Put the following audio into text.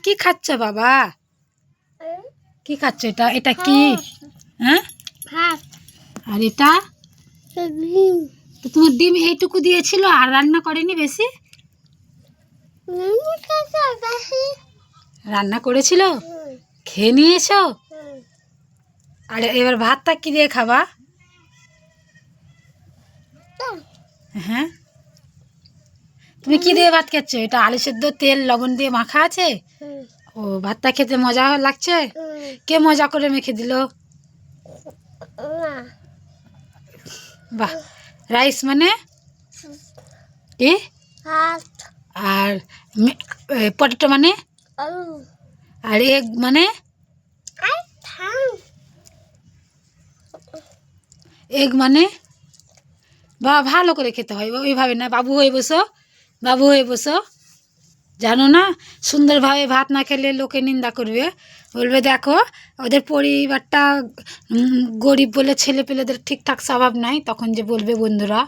কি খাচ্ছ বাবা? কি খাচ্ছ? এটা এটা কি? হ্যাঁ, আর এটা তো তোমার ডিম এইটুকু দিয়েছিল আর রান্না করেনি বেশি? রান্না করেছিল, খেয়ে নিয়েছো? আর এবার ভাতটা কি দিয়ে খাবা? হ্যাঁ, তুমি কি দিয়ে ভাত খাচ্ছ? এটা আলু সেদ্ধ তেল লবণ দিয়ে মাখা আছে। ও, ভাতটা খেতে মজা লাগছে? কে মজা করে মেখে দিল? বাহ, রাইস মানে কি? আর পটেটো মানে? আর এগ মানে? এগ মানে? বা ভালো করে খেতে হয়, ওইভাবে না। বাবু হয়ে বসো, বাবু হয়ে বসো। জানো না, সুন্দরভাবে ভাত না খেলে লোকে নিন্দা করবে, বলবে দেখো ওদের পরিবারটা গরিব বলে ছেলে পেলেদের ঠিকঠাক স্বভাব নাই, তখন যে বলবে বন্ধুরা।